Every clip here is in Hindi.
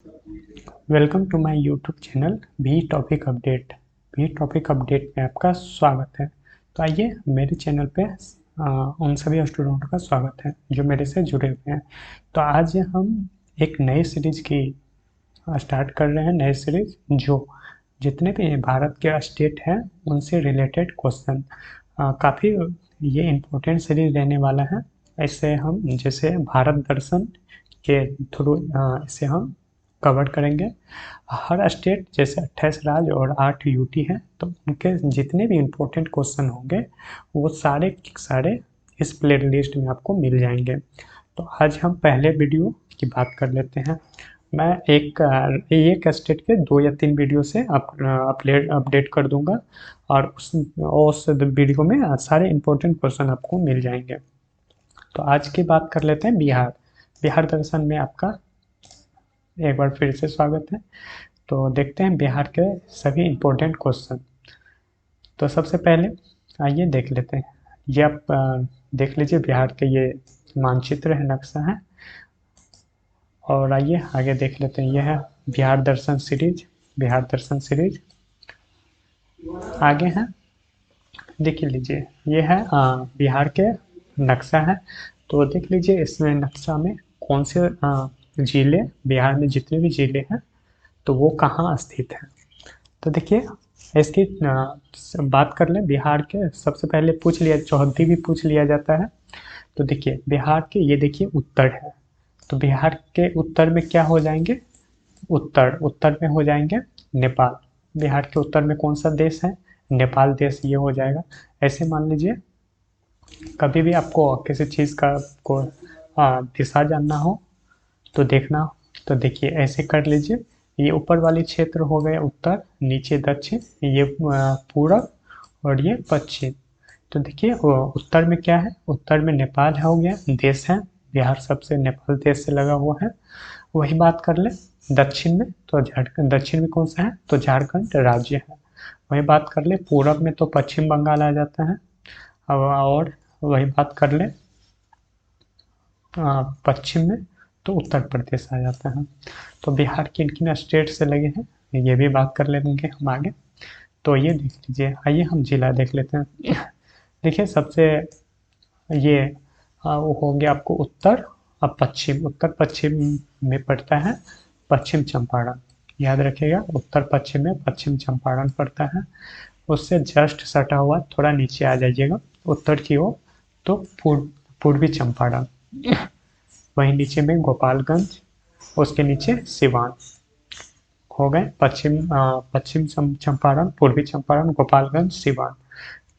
Welcome to my YouTube channel भी टॉपिक अपडेट। भी टॉपिक अपडेट में आपका स्वागत है। तो आइए मेरे चैनल पे उन सभी स्टूडेंटों का स्वागत है जो मेरे से जुड़े हुए हैं। तो आज हम एक नई सीरीज की स्टार्ट कर रहे हैं। नई सीरीज जो जितने भी भारत के स्टेट हैं उनसे रिलेटेड क्वेश्चन, काफ़ी ये इम्पोर्टेंट सीरीज रहने वाला है। इससे हम जैसे भारत दर्शन के थ्रू इसे हम कवर करेंगे। हर स्टेट जैसे 28 राज्य और 8 यूटी हैं, तो उनके जितने भी इम्पोर्टेंट क्वेश्चन होंगे वो सारे के सारे इस प्ले लिस्ट में आपको मिल जाएंगे। तो आज हम पहले वीडियो की बात कर लेते हैं। मैं एक स्टेट के 2 या 3 वीडियो से अपडेट कर दूंगा और उस वीडियो में सारे इम्पोर्टेंट क्वेश्चन आपको मिल जाएंगे। तो आज की बात कर लेते हैं बिहार। बिहार दर्शन में आपका एक बार फिर से स्वागत है। तो देखते हैं बिहार के सभी इम्पोर्टेंट क्वेश्चन। तो सबसे पहले आइए देख लेते हैं। ये आप देख लीजिए, बिहार के ये मानचित्र है, नक्शा है। और आइए आगे देख लेते हैं। यह है बिहार दर्शन सीरीज। बिहार दर्शन सीरीज आगे है, देख लीजिए। ये है बिहार के नक्शा है। तो देख लीजिए इसमें नक्शा में कौन से जिले, बिहार में जितने भी जिले हैं तो वो कहाँ स्थित हैं। तो देखिए इसकी बात कर लें बिहार के। सबसे पहले पूछ लिया, चौहद्दी भी पूछ लिया जाता है। तो देखिए बिहार के, ये देखिए उत्तर है। तो बिहार के उत्तर में क्या हो जाएंगे, उत्तर उत्तर में हो जाएंगे नेपाल। बिहार के उत्तर में कौन सा देश है, नेपाल देश, ये हो जाएगा। ऐसे मान लीजिए कभी भी आपको किसी चीज़ का को दिशा जानना हो तो देखना, तो देखिए ऐसे कर लीजिए। ये ऊपर वाली क्षेत्र हो गया उत्तर, नीचे दक्षिण, ये पूरब और ये पश्चिम। तो देखिए उत्तर में क्या है, उत्तर में नेपाल हो गया, देश है। बिहार सबसे नेपाल देश से लगा हुआ है। वही बात कर ले दक्षिण में, तो झारखंड, दक्षिण में कौन सा है तो झारखंड राज्य है। वही बात कर ले पूरब में, तो पश्चिम बंगाल आ जाता है। अब और वही बात कर ले पश्चिम में, तो उत्तर प्रदेश आ जाता है। तो बिहार किन किन स्टेट से लगे हैं ये भी बात कर लेंगे हम आगे। तो ये देख लीजिए। आइए हम जिला देख लेते हैं। देखिए सबसे ये वो हो गया आपको उत्तर। अब पश्चिम, उत्तर पश्चिम में पड़ता है पश्चिम चंपारण। याद रखिएगा उत्तर पश्चिम में पश्चिम चंपारण पड़ता है। उससे जस्ट सटा हुआ थोड़ा नीचे आ जाइएगा उत्तर की ओर, तो पूर्वी चंपारण। वहीं नीचे में गोपालगंज, उसके नीचे सिवान हो गए। पश्चिम चंपारण, पूर्वी चंपारण, गोपालगंज, सिवान।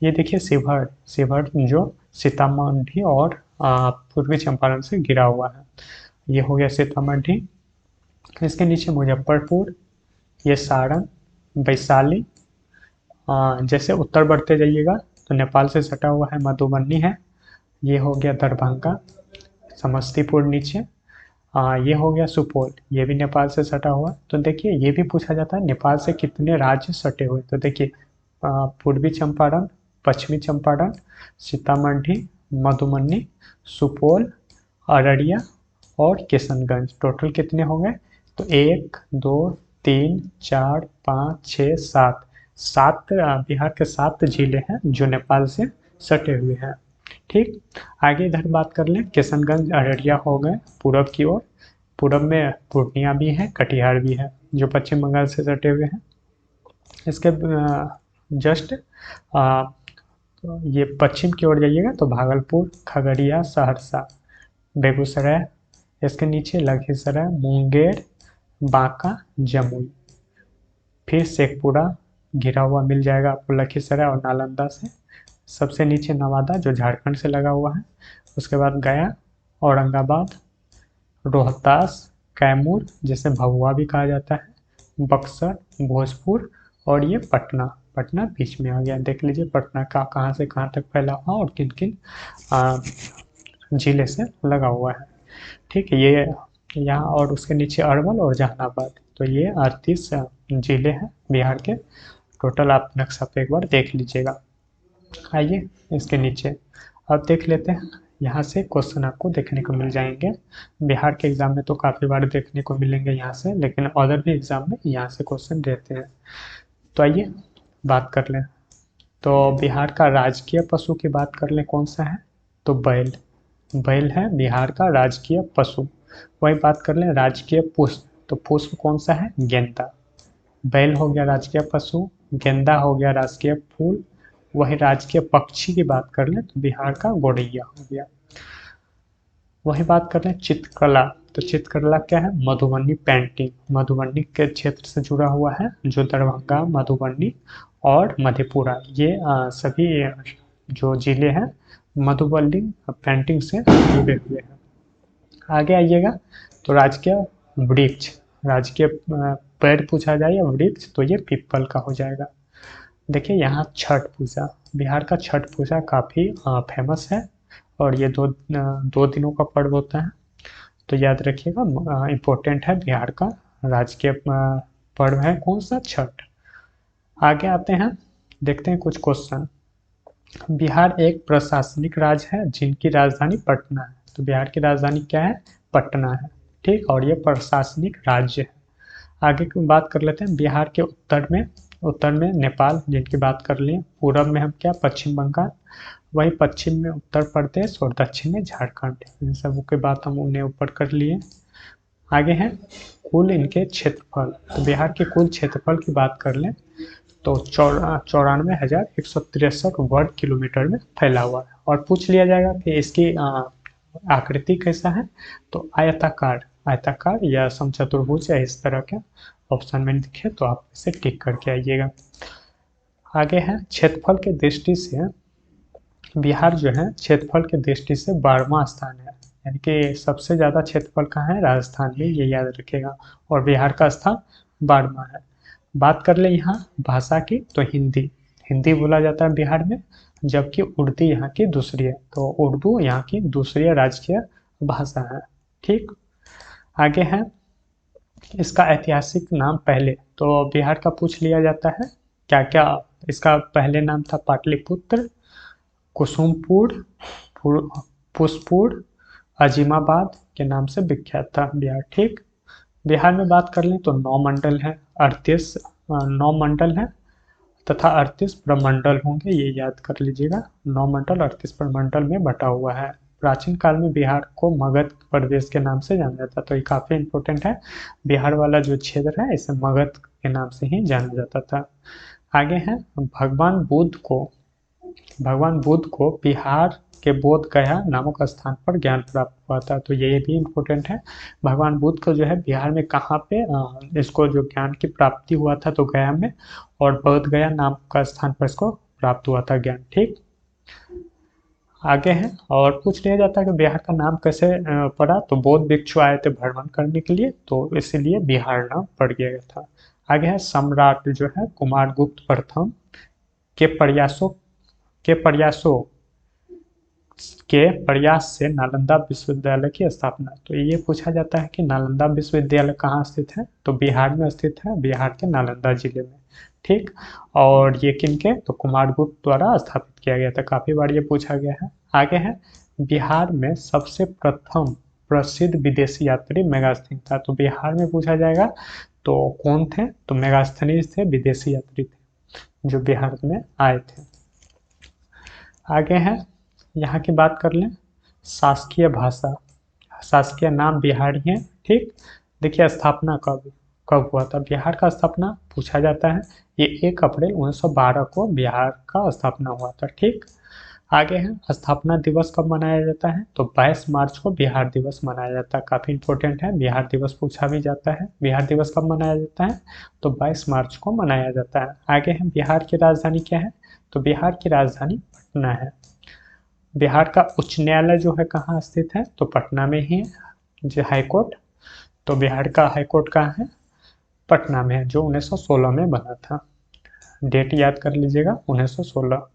ये देखिए शिवहर, शिवहर जो सीतामढ़ी और पूर्वी चंपारण से घिरा हुआ है, ये हो गया सीतामढ़ी। इसके नीचे मुजफ्फरपुर, ये सारण, वैशाली। जैसे उत्तर बढ़ते जाइएगा तो नेपाल से सटा हुआ है मधुबनी है, ये हो गया दरभंगा, समस्तीपुर नीचे। ये हो गया सुपौल, ये भी नेपाल से सटा हुआ। तो देखिए ये भी पूछा जाता है नेपाल से कितने राज्य सटे हुए। तो देखिए पूर्वी चंपारण, पश्चिमी चंपारण, सीतामढ़ी, मधुबनी, सुपौल, अररिया और किशनगंज। टोटल कितने हो गए तो 1 2 3 4 5 6 7, सात बिहार के 7 जिले हैं जो नेपाल से सटे हुए हैं। ठीक, आगे इधर बात कर लें। किशनगंज, अररिया हो गए पूरब की ओर। पूरब में पूर्णिया भी है, कटिहार भी है जो पश्चिम बंगाल से सटे हुए हैं। इसके जस्ट ये पश्चिम की ओर जाइएगा तो भागलपुर, खगड़िया, सहरसा, बेगूसराय। इसके नीचे लखीसराय, मुंगेर, बांका, जमुई। फिर शेखपुरा घिरा हुआ मिल जाएगा आपको लखीसराय और नालंदा से। सबसे नीचे नवादा जो झारखंड से लगा हुआ है। उसके बाद गया, औरंगाबाद, रोहतास, कैमूर जिसे भभुआ भी कहा जाता है, बक्सर, भोजपुर और ये पटना। पटना बीच में आ गया। देख लीजिए पटना का कहाँ से कहाँ तक फैला हुआ और किन किन जिले से लगा हुआ है। ठीक है, ये यहाँ और उसके नीचे अरवल और जहानाबाद। तो ये 38 जिले हैं बिहार के टोटल। आप नक्शा पे एक बार देख लीजिएगा। आइए इसके नीचे अब देख लेते हैं। यहाँ से क्वेश्चन आपको देखने को मिल जाएंगे। बिहार के एग्जाम में तो काफ़ी बार देखने को मिलेंगे यहाँ से, लेकिन अदर भी एग्जाम में यहाँ से क्वेश्चन रहते हैं। तो आइए बात कर लें। तो बिहार का राजकीय पशु की बात कर लें, कौन सा है? तो बैल। बैल है बिहार का राजकीय पशु। वही बात कर लें राजकीय पुष्प, तो पुष्प कौन सा है? गेंदा। बैल हो गया राजकीय पशु, गेंदा हो गया राजकीय फूल। वही राजकीय पक्षी की बात कर लें तो बिहार का गौरैया हो गया। वही बात कर लें चित्रकला, तो चित्रकला क्या है? मधुबनी पेंटिंग, मधुबनी के क्षेत्र से जुड़ा हुआ है, जो दरभंगा, मधुबनी और मधेपुरा, ये सभी जो जिले हैं मधुबनी पेंटिंग से जुड़े हुए हैं। आगे आइएगा तो राजकीय वृक्ष, राजकीय पेड़ पूछा जाए या वृक्ष, तो ये पीपल का हो जाएगा। देखिए यहाँ छठ पूजा, बिहार का छठ पूजा काफ़ी फेमस है और ये दो दिनों का पर्व होता है, तो याद रखिएगा, इम्पोर्टेंट है बिहार का राजकीय पर्व है कौन सा? छठ। आगे आते हैं, देखते हैं कुछ क्वेश्चन। बिहार एक प्रशासनिक राज्य है जिनकी राजधानी पटना है, तो बिहार की राजधानी क्या है? पटना है, ठीक, और ये प्रशासनिक राज्य है। आगे की बात कर लेते हैं, बिहार के उत्तर में नेपाल जिनकी बात कर लिए, पूरब में हम क्या? पश्चिम बंगाल, वही पश्चिम में उत्तर प्रदेश और दक्षिण में झारखंड। इन सब के बात हम उन्हें ऊपर कर लिए। आगे है कुल इनके क्षेत्रफल, तो बिहार के कुल क्षेत्रफल की बात कर लें तो 94,163 वर्ग किलोमीटर में फैला हुआ है। और पूछ लिया जाएगा कि इसकी आकृति कैसा है, तो आयताकार, आयताकार या समचतुर्भुज या इस तरह के ऑप्शन में दिखे तो आप इसे टिक करके आइएगा। आगे है क्षेत्रफल के दृष्टि से बिहार जो है क्षेत्रफल के दृष्टि से 12वां स्थान है, यानी कि सबसे ज़्यादा क्षेत्रफल कहाँ है? राजस्थान में, ये याद रखेगा, और बिहार का स्थान 12वां है। बात कर ले यहाँ भाषा की, तो हिंदी, हिंदी बोला जाता है बिहार में, जबकि उर्दू यहाँ की दूसरी है, तो उर्दू यहाँ की दूसरी राजकीय भाषा है, ठीक। आगे है इसका ऐतिहासिक नाम पहले, तो बिहार का पूछ लिया जाता है क्या क्या इसका पहले नाम था? पाटलिपुत्र, कुसुमपुर, पुष्पुर, अजीमाबाद के नाम से विख्यात था बिहार, ठीक। बिहार में बात कर लें तो 9 मंडल हैं, 38 9 मंडल हैं तथा 38 प्रमंडल होंगे, ये याद कर लीजिएगा। 9 मंडल 38 प्रमंडल में बटा हुआ है। प्राचीन काल में बिहार को मगध प्रदेश के नाम से जाना जाता, तो ये काफ़ी इंपॉर्टेंट है। बिहार वाला जो क्षेत्र है इसे मगध के नाम से ही जाना जाता था। आगे है भगवान बुद्ध को बिहार के बोध गया नामक स्थान पर ज्ञान प्राप्त हुआ था, तो ये भी इम्पोर्टेंट है। भगवान बुद्ध को जो है बिहार में कहाँ पे इसको जो ज्ञान की प्राप्ति हुआ था, तो गया में, और बोध गया नाम का स्थान पर इसको प्राप्त हुआ था ज्ञान, ठीक। आगे है और पूछ लिया जाता है कि बिहार का नाम कैसे पड़ा, तो बौद्ध भिक्षु आए थे भ्रमण करने के लिए, तो इसीलिए बिहार नाम पड़ गया था। आगे है सम्राट जो है कुमारगुप्त प्रथम के प्रयास से नालंदा विश्वविद्यालय की स्थापना, तो ये पूछा जाता है कि नालंदा विश्वविद्यालय कहाँ स्थित है, तो बिहार में स्थित है, बिहार के नालंदा जिले में, ठीक। और ये किनके, तो कुमारगुप्त द्वारा स्थापित किया गया था, काफी बार ये पूछा गया है। आगे है बिहार में सबसे प्रथम प्रसिद्ध विदेशी यात्री मेगास्थनीज था, तो बिहार में पूछा जाएगा तो कौन थे, तो मेगास्थनीज थे, विदेशी यात्री थे जो बिहार में आए थे। आगे है यहाँ की बात कर लें शासकीय भाषा, शासकीय नाम बिहारी है, ठीक। देखिए स्थापना कब हुआ था, बिहार का स्थापना पूछा जाता है, ये 1 अप्रैल 1912 को बिहार का स्थापना हुआ था, ठीक। आगे है स्थापना दिवस कब मनाया जाता है, तो 22 मार्च को बिहार दिवस मनाया जाता है, काफ़ी इंपॉर्टेंट है, बिहार दिवस पूछा भी जाता है। बिहार दिवस कब मनाया जाता है, तो 22 मार्च को मनाया जाता है। आगे है बिहार की राजधानी क्या है, तो बिहार की राजधानी पटना है। बिहार का उच्च न्यायालय जो है कहाँ स्थित है, तो पटना में ही है, जो हाईकोर्ट, तो बिहार का हाईकोर्ट कहाँ है, पटना में है, जो 1916 में बना था, डेट याद कर लीजिएगा 1916।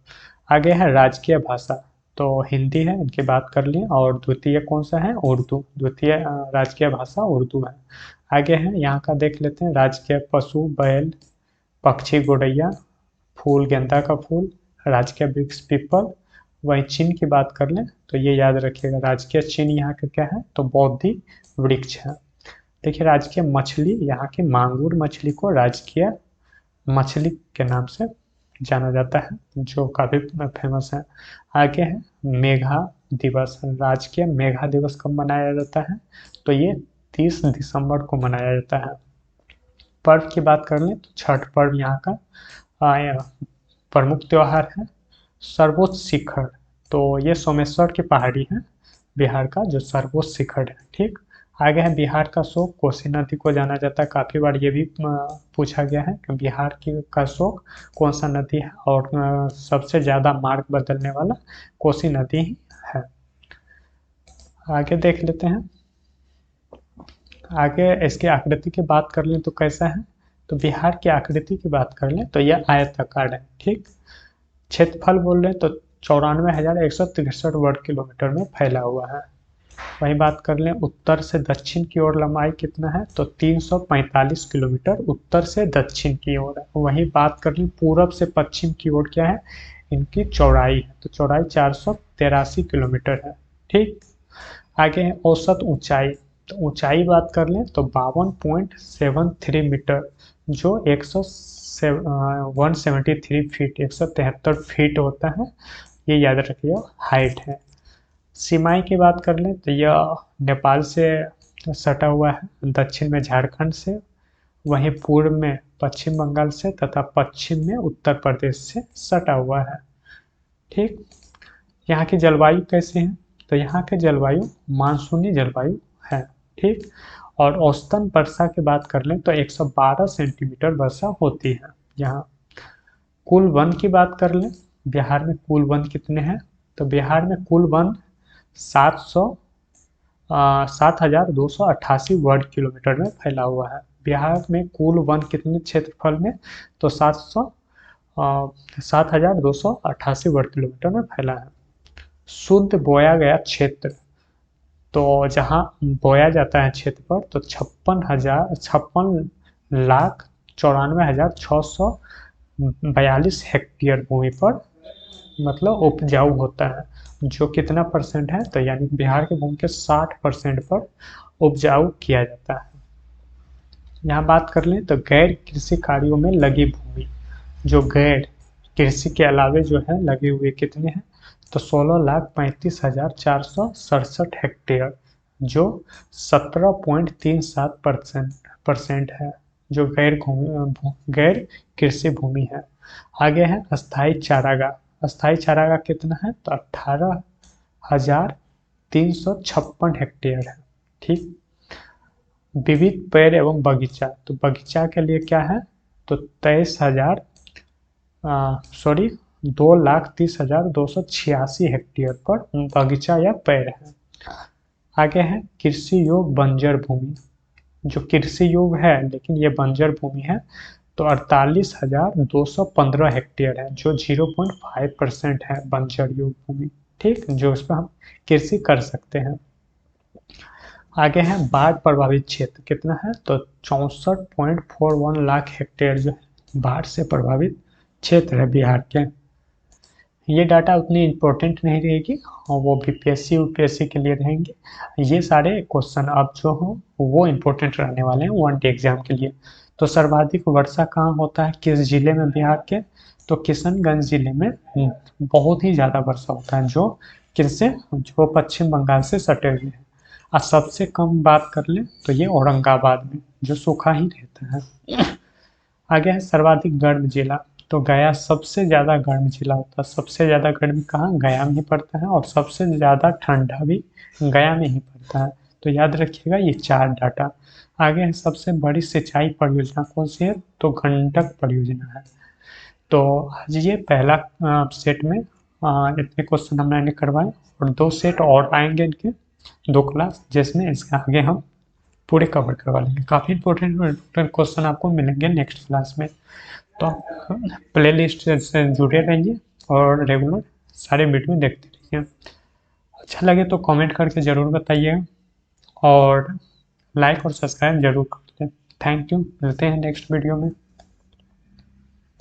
आगे है राजकीय भाषा, तो हिंदी है, इनकी बात कर लिए, और द्वितीय कौन सा है, उर्दू, द्वितीय राजकीय भाषा उर्दू है। आगे है यहाँ का देख लेते हैं राजकीय पशु बैल, पक्षी गौरैया, फूल गेंदा का फूल, राजकीय वृक्ष पीपल, वही चिन्ह की बात कर लें तो ये याद रखिएगा, राजकीय चिन्ह यहाँ का क्या है, तो बौद्धि वृक्ष है। देखिए राजकीय मछली, यहाँ की मांगुर मछली को राजकीय मछली के नाम से जाना जाता है, जो काफ़ी फेमस है। आगे है मेघा दिवस। राजकीय मेघा दिवस कब मनाया जाता है, तो ये 30 दिसंबर को मनाया जाता है। पर्व की बात कर लें तो छठ पर्व यहाँ का प्रमुख त्योहार है। सर्वोच्च शिखर, तो ये सोमेश्वर की पहाड़ी है बिहार का, जो सर्वोच्च शिखर है। ठीक, आगे है बिहार का शोक, कोसी नदी को जाना जाता है। काफ़ी बार ये भी पूछा गया है कि बिहार की का शोक कौन सा नदी है, और सबसे ज़्यादा मार्ग बदलने वाला कोसी नदी ही है। आगे देख लेते हैं। आगे इसकी आकृति की बात कर लें तो कैसा है, तो बिहार की आकृति की बात कर लें तो यह आयताकार है। ठीक, क्षेत्रफल बोल रहे हैं तो 94,163 वर्ग किलोमीटर में फैला हुआ है। वही बात कर लें उत्तर से दक्षिण की ओर लंबाई कितना है, तो 345 किलोमीटर उत्तर से दक्षिण की ओर है। वही बात कर लें पूरब से पश्चिम की ओर क्या है, इनकी चौड़ाई है, तो चौड़ाई 483 किलोमीटर है। ठीक, आगे है औसत ऊंचाई। तो ऊंचाई बात कर लें तो 52.73 मीटर, जो 173 फीट 173 फीट होता है, ये याद रखिए हाइट है। सीमाई की बात कर लें तो यह नेपाल से सटा हुआ है, दक्षिण में झारखंड से, वहीं पूर्व में पश्चिम बंगाल से तथा पश्चिम में उत्तर प्रदेश से सटा हुआ है। ठीक, यहाँ की जलवायु कैसे है, तो यहाँ के जलवायु मानसूनी जलवायु है। ठीक, और औसतन वर्षा की बात कर लें तो 112 सेंटीमीटर वर्षा होती है यहाँ। कुल वन की बात कर लें, बिहार में कुल वन कितने हैं, तो बिहार में कुल वन 7,288 वर्ग किलोमीटर में फैला हुआ है। बिहार में कुल वन कितने क्षेत्रफल में, तो 7,288 वर्ग किलोमीटर में फैला है। शुद्ध बोया गया क्षेत्र, तो जहाँ बोया जाता है क्षेत्र पर, तो 56,94,642 हेक्टेयर भूमि पर मतलब उपजाऊ होता है, जो कितना परसेंट है, तो यानी बिहार की भूमि के 60% पर उपजाऊ किया जाता है। यहाँ बात कर लें तो गैर कृषि कार्यों में लगी भूमि, जो गैर कृषि के अलावे जो है लगे हुए कितने हैं, तो 16,35,467 हेक्टेयर, जो 17.37% है, जो गैर कृषि भूमि है। आगे है अस्थाई चारागाह। अस्थाई चारागाह कितना है, तो 18,356 हेक्टेयर है। ठीक, विविध पेड़ एवं बगीचा, तो बगीचा के लिए क्या है, तो 2,30,286 हेक्टेयर पर बगीचा या पेड़ है। आगे है कृषि योग्य बंजर भूमि, जो कृषि योग्य है लेकिन ये बंजर भूमि है, तो 48,215 हेक्टेयर है, जो 0.5% है बंजर योग्य भूमि। ठीक, जो इस पर हम कृषि कर सकते हैं। आगे है बाढ़ प्रभावित क्षेत्र कितना है, तो 64.41 लाख हेक्टेयर जो है बाढ़ से प्रभावित क्षेत्र है बिहार के। ये डाटा उतनी इम्पोर्टेंट नहीं रहेगी, और वो बीपीएससी यूपीएससी के लिए रहेंगे। ये सारे क्वेश्चन अब जो हो वो इम्पोर्टेंट रहने वाले हैं 1D एग्जाम के लिए। तो सर्वाधिक वर्षा कहाँ होता है, किस जिले में बिहार के, तो किशनगंज जिले में बहुत ही ज़्यादा वर्षा होता है, जो किससे, जो पश्चिम बंगाल से सटे हुए हैं। और सबसे कम बात कर लें तो ये औरंगाबाद में, जो सूखा ही रहता है। आगे है सर्वाधिक गर्म जिला, तो गया सबसे ज़्यादा गर्म जिला होता है। सबसे ज़्यादा गर्मी कहाँ, गया में ही पड़ता है, और सबसे ज़्यादा ठंडा भी गया में ही पड़ता है। तो याद रखिएगा ये 4 डाटा। आगे है सबसे बड़ी सिंचाई परियोजना कौन सी है, तो गंडक परियोजना है। तो आज ये पहला सेट में इतने क्वेश्चन हमने करवाए, और 2 सेट और आएंगे इनके 2 क्लास, जिसमें इसके आगे हम पूरे कवर करवा लेंगे। काफ़ी इंपॉर्टेंट क्वेश्चन आपको मिलेंगे नेक्स्ट क्लास में। तो प्ले लिस्ट से जुड़े रहिए और रेगुलर सारे वीडियो देखते रहिए। अच्छा लगे तो कमेंट करके ज़रूर बताइए, और लाइक और सब्सक्राइब जरूर कर दें। थैंक यू, मिलते हैं नेक्स्ट वीडियो में।